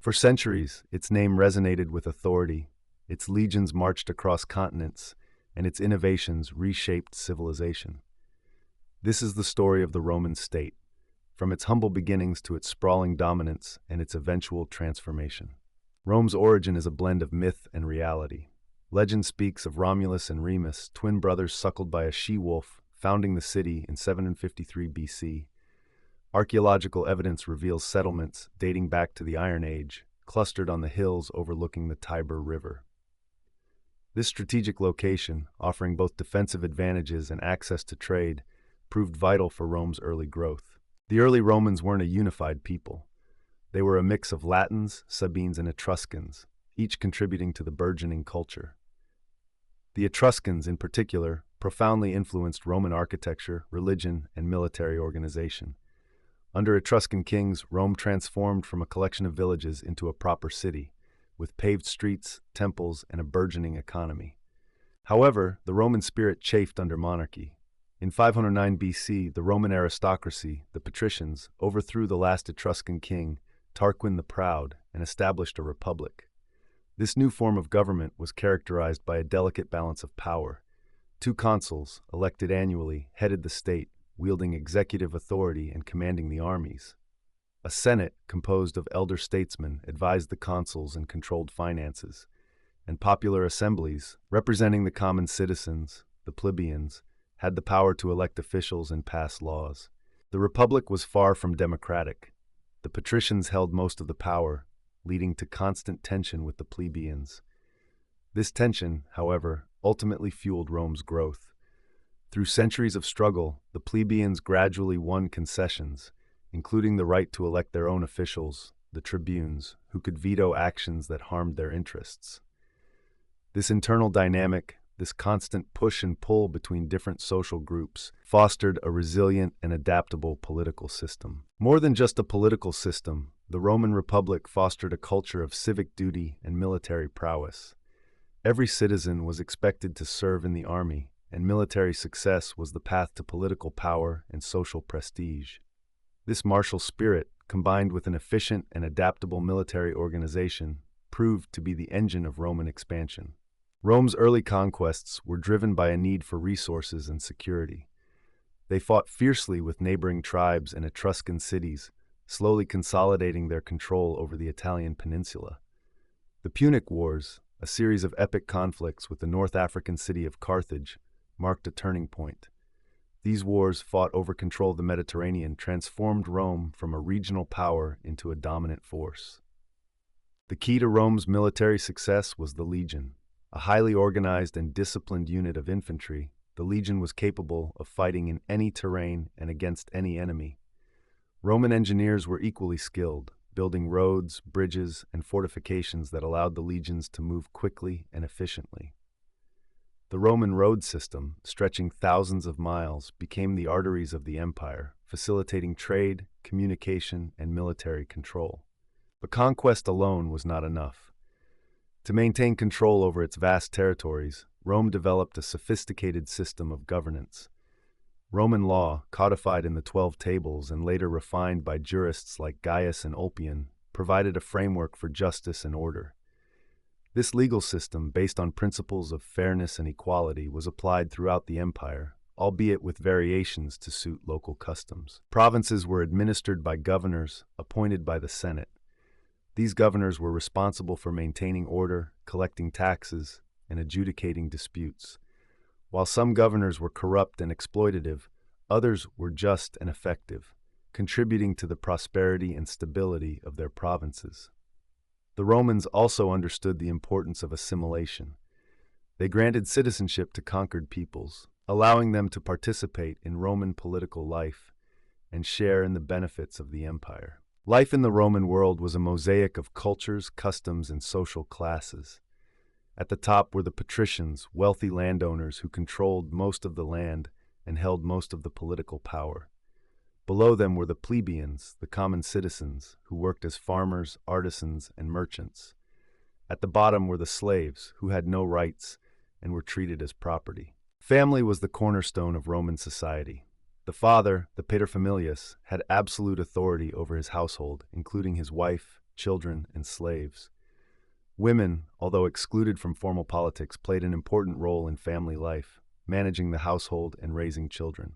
For centuries, its name resonated with authority, its legions marched across continents, and its innovations reshaped civilization. This is the story of the Roman state, from its humble beginnings to its sprawling dominance and its eventual transformation. Rome's origin is a blend of myth and reality. Legend speaks of Romulus and Remus, twin brothers suckled by a she-wolf, founding the city in 753 BC. Archaeological evidence reveals settlements dating back to the Iron Age, clustered on the hills overlooking the Tiber River. This strategic location, offering both defensive advantages and access to trade, proved vital for Rome's early growth. The early Romans weren't a unified people. They were a mix of Latins, Sabines, and Etruscans, each contributing to the burgeoning culture. The Etruscans, in particular, profoundly influenced Roman architecture, religion, and military organization. Under Etruscan kings, Rome transformed from a collection of villages into a proper city, with paved streets, temples, and a burgeoning economy. However, the Roman spirit chafed under monarchy. In 509 BC, the Roman aristocracy, the patricians, overthrew the last Etruscan king, Tarquin the Proud, and established a republic. This new form of government was characterized by a delicate balance of power. Two consuls, elected annually, headed the state, wielding executive authority and commanding the armies. A senate, composed of elder statesmen, advised the consuls and controlled finances, and popular assemblies, representing the common citizens, the plebeians, had the power to elect officials and pass laws. The republic was far from democratic. The patricians held most of the power, leading to constant tension with the plebeians. This tension, however, ultimately fueled Rome's growth. Through centuries of struggle, the plebeians gradually won concessions, including the right to elect their own officials, the tribunes, who could veto actions that harmed their interests. This internal dynamic, this constant push and pull between different social groups, fostered a resilient and adaptable political system. More than just a political system, the Roman Republic fostered a culture of civic duty and military prowess. Every citizen was expected to serve in the army, and military success was the path to political power and social prestige. This martial spirit, combined with an efficient and adaptable military organization, proved to be the engine of Roman expansion. Rome's early conquests were driven by a need for resources and security. They fought fiercely with neighboring tribes and Etruscan cities, slowly consolidating their control over the Italian peninsula. The Punic Wars, a series of epic conflicts with the North African city of Carthage, marked a turning point. These wars, fought over control of the Mediterranean, transformed Rome from a regional power into a dominant force. The key to Rome's military success was the legion. A highly organized and disciplined unit of infantry, the legion was capable of fighting in any terrain and against any enemy. Roman engineers were equally skilled, building roads, bridges, and fortifications that allowed the legions to move quickly and efficiently. The Roman road system, stretching thousands of miles, became the arteries of the empire, facilitating trade, communication, and military control. But conquest alone was not enough. To maintain control over its vast territories, Rome developed a sophisticated system of governance. Roman law, codified in the 12 Tables and later refined by jurists like Gaius and Ulpian, provided a framework for justice and order. This legal system, based on principles of fairness and equality, was applied throughout the empire, albeit with variations to suit local customs. Provinces were administered by governors appointed by the Senate. These governors were responsible for maintaining order, collecting taxes, and adjudicating disputes. While some governors were corrupt and exploitative, others were just and effective, contributing to the prosperity and stability of their provinces. The Romans also understood the importance of assimilation. They granted citizenship to conquered peoples, allowing them to participate in Roman political life and share in the benefits of the empire. Life in the Roman world was a mosaic of cultures, customs, and social classes. At the top were the patricians, wealthy landowners who controlled most of the land and held most of the political power. Below them were the plebeians, the common citizens, who worked as farmers, artisans, and merchants. At the bottom were the slaves, who had no rights and were treated as property. Family was the cornerstone of Roman society. The father, the paterfamilias, had absolute authority over his household, including his wife, children, and slaves. Women, although excluded from formal politics, played an important role in family life, managing the household and raising children.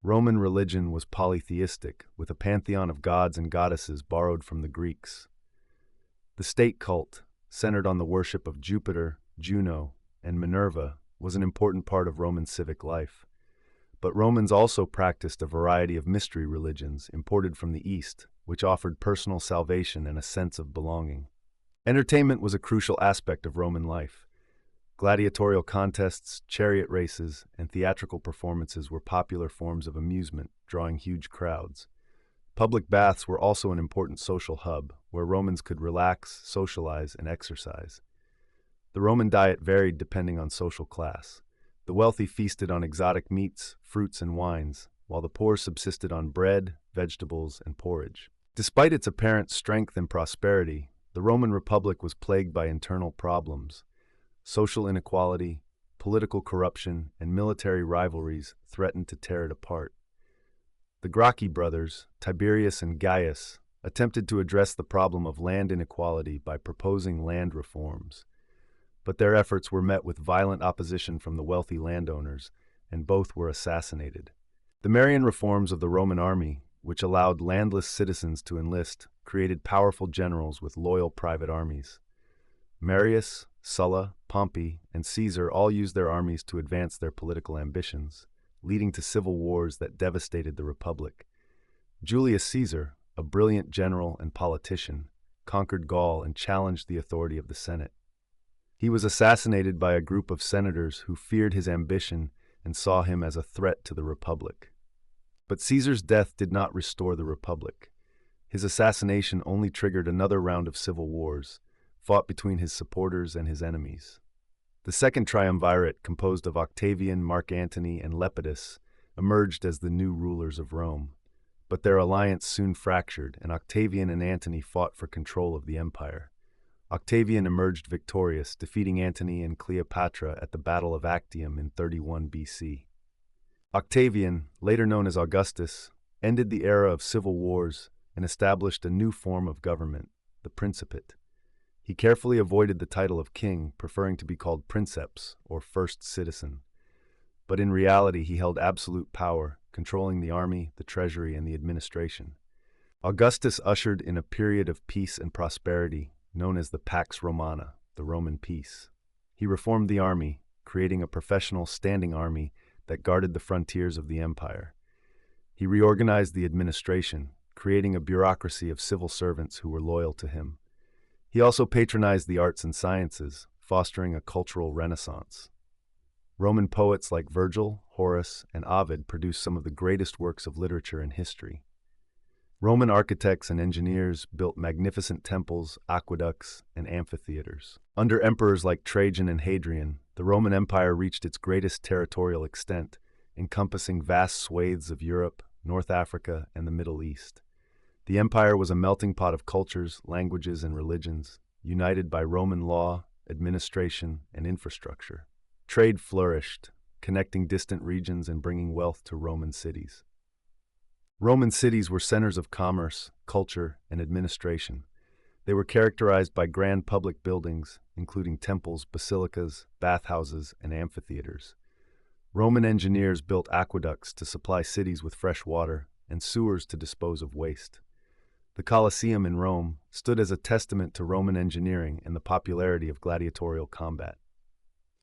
Roman religion was polytheistic, with a pantheon of gods and goddesses borrowed from the Greeks. The state cult, centered on the worship of Jupiter, Juno, and Minerva, was an important part of Roman civic life. But Romans also practiced a variety of mystery religions imported from the East, which offered personal salvation and a sense of belonging. Entertainment was a crucial aspect of Roman life. Gladiatorial contests, chariot races, and theatrical performances were popular forms of amusement, drawing huge crowds. Public baths were also an important social hub, where Romans could relax, socialize, and exercise. The Roman diet varied depending on social class. The wealthy feasted on exotic meats, fruits, and wines, while the poor subsisted on bread, vegetables, and porridge. Despite its apparent strength and prosperity, the Roman Republic was plagued by internal problems. Social inequality, political corruption, and military rivalries threatened to tear it apart. The Gracchi brothers, Tiberius and Gaius, attempted to address the problem of land inequality by proposing land reforms. But their efforts were met with violent opposition from the wealthy landowners, and both were assassinated. The Marian reforms of the Roman army, which allowed landless citizens to enlist, created powerful generals with loyal private armies. Marius, Sulla, Pompey, and Caesar all used their armies to advance their political ambitions, leading to civil wars that devastated the Republic. Julius Caesar, a brilliant general and politician, conquered Gaul and challenged the authority of the Senate. He was assassinated by a group of senators who feared his ambition and saw him as a threat to the Republic. But Caesar's death did not restore the Republic. His assassination only triggered another round of civil wars, fought between his supporters and his enemies. The Second Triumvirate, composed of Octavian, Mark Antony, and Lepidus, emerged as the new rulers of Rome. But their alliance soon fractured, and Octavian and Antony fought for control of the empire. Octavian emerged victorious, defeating Antony and Cleopatra at the Battle of Actium in 31 BC. Octavian, later known as Augustus, ended the era of civil wars and established a new form of government, the Principate. He carefully avoided the title of king, preferring to be called princeps, or first citizen. But in reality, he held absolute power, controlling the army, the treasury, and the administration. Augustus ushered in a period of peace and prosperity, known as the Pax Romana, the Roman peace. He reformed the army, creating a professional standing army that guarded the frontiers of the empire. He reorganized the administration, creating a bureaucracy of civil servants who were loyal to him. He also patronized the arts and sciences, fostering a cultural renaissance. Roman poets like Virgil, Horace, and Ovid produced some of the greatest works of literature in history. Roman architects and engineers built magnificent temples, aqueducts, and amphitheaters. Under emperors like Trajan and Hadrian, the Roman Empire reached its greatest territorial extent, encompassing vast swathes of Europe, North Africa, and the Middle East. The empire was a melting pot of cultures, languages, and religions, united by Roman law, administration, and infrastructure. Trade flourished, connecting distant regions and bringing wealth to Roman cities. Roman cities were centers of commerce, culture, and administration. They were characterized by grand public buildings, including temples, basilicas, bathhouses, and amphitheaters. Roman engineers built aqueducts to supply cities with fresh water and sewers to dispose of waste. The Colosseum in Rome stood as a testament to Roman engineering and the popularity of gladiatorial combat.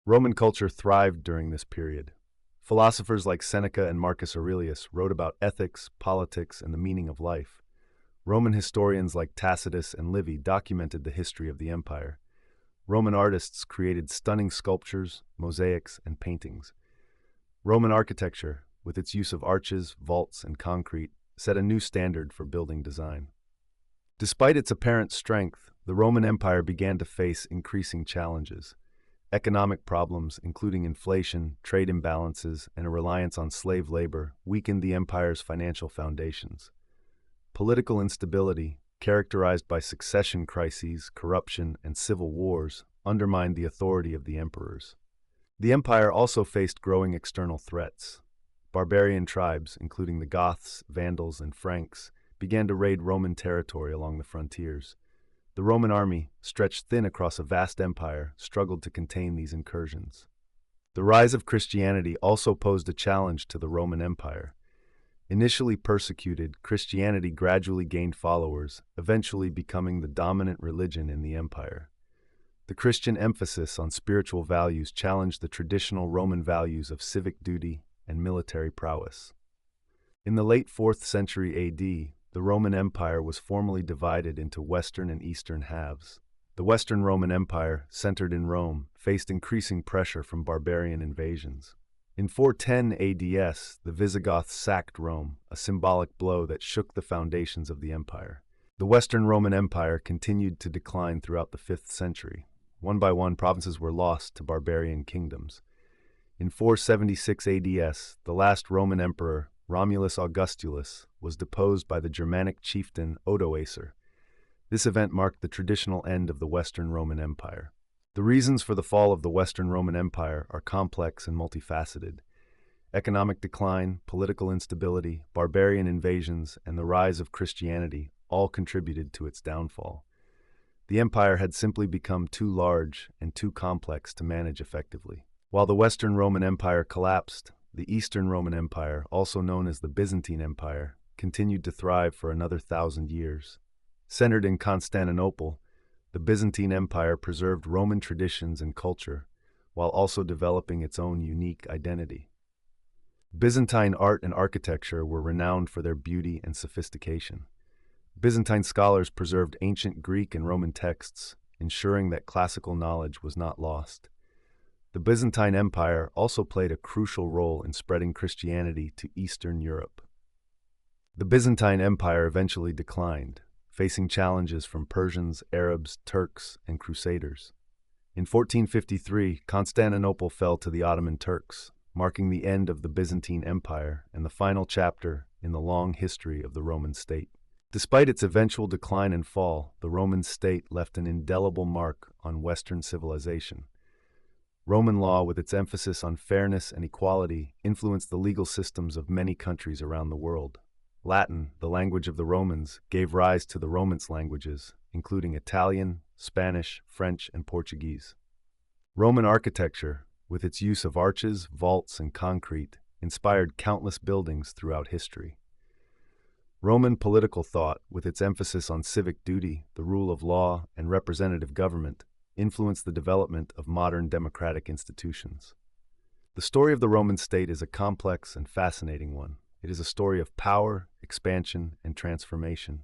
Roman culture thrived during this period. Philosophers like Seneca and Marcus Aurelius wrote about ethics, politics, and the meaning of life. Roman historians like Tacitus and Livy documented the history of the empire. Roman artists created stunning sculptures, mosaics, and paintings. Roman architecture, with its use of arches, vaults, and concrete, set a new standard for building design. Despite its apparent strength, the Roman Empire began to face increasing challenges. Economic problems, including inflation, trade imbalances, and a reliance on slave labor, weakened the empire's financial foundations. Political instability, characterized by succession crises, corruption, and civil wars, undermined the authority of the emperors. The empire also faced growing external threats. Barbarian tribes, including the Goths, Vandals, and Franks, began to raid Roman territory along the frontiers. The Roman army, stretched thin across a vast empire, struggled to contain these incursions. The rise of Christianity also posed a challenge to the Roman Empire. Initially persecuted, Christianity gradually gained followers, eventually becoming the dominant religion in the empire. The Christian emphasis on spiritual values challenged the traditional Roman values of civic duty and military prowess. In the late 4th century AD, the Roman Empire was formally divided into Western and Eastern halves. The Western Roman Empire, centered in Rome, faced increasing pressure from barbarian invasions. In 410 ADS, the Visigoths sacked Rome, a symbolic blow that shook the foundations of the empire. The Western Roman Empire continued to decline throughout the 5th century. One by one, provinces were lost to barbarian kingdoms. In 476 ADS, the last Roman emperor, Romulus Augustulus, was deposed by the Germanic chieftain Odoacer. This event marked the traditional end of the Western Roman Empire. The reasons for the fall of the Western Roman Empire are complex and multifaceted. Economic decline, political instability, barbarian invasions, and the rise of Christianity all contributed to its downfall. The empire had simply become too large and too complex to manage effectively. While the Western Roman Empire collapsed, the Eastern Roman Empire, also known as the Byzantine Empire, continued to thrive for another 1,000 years. Centered in Constantinople, the Byzantine Empire preserved Roman traditions and culture, while also developing its own unique identity. Byzantine art and architecture were renowned for their beauty and sophistication. Byzantine scholars preserved ancient Greek and Roman texts, ensuring that classical knowledge was not lost. The Byzantine Empire also played a crucial role in spreading Christianity to Eastern Europe. The Byzantine Empire eventually declined, facing challenges from Persians, Arabs, Turks, and Crusaders. In 1453, Constantinople fell to the Ottoman Turks, marking the end of the Byzantine Empire and the final chapter in the long history of the Roman state. Despite its eventual decline and fall, the Roman state left an indelible mark on Western civilization. Roman law, with its emphasis on fairness and equality, influenced the legal systems of many countries around the world. Latin, the language of the Romans, gave rise to the Romance languages, including Italian, Spanish, French, and Portuguese. Roman architecture, with its use of arches, vaults, and concrete, inspired countless buildings throughout history. Roman political thought, with its emphasis on civic duty, the rule of law, and representative government, influenced the development of modern democratic institutions. The story of the Roman state is a complex and fascinating one. It is a story of power, expansion, and transformation.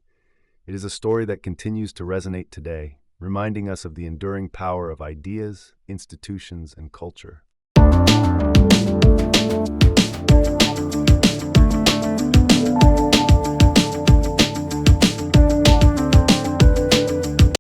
It is a story that continues to resonate today, reminding us of the enduring power of ideas, institutions, and culture.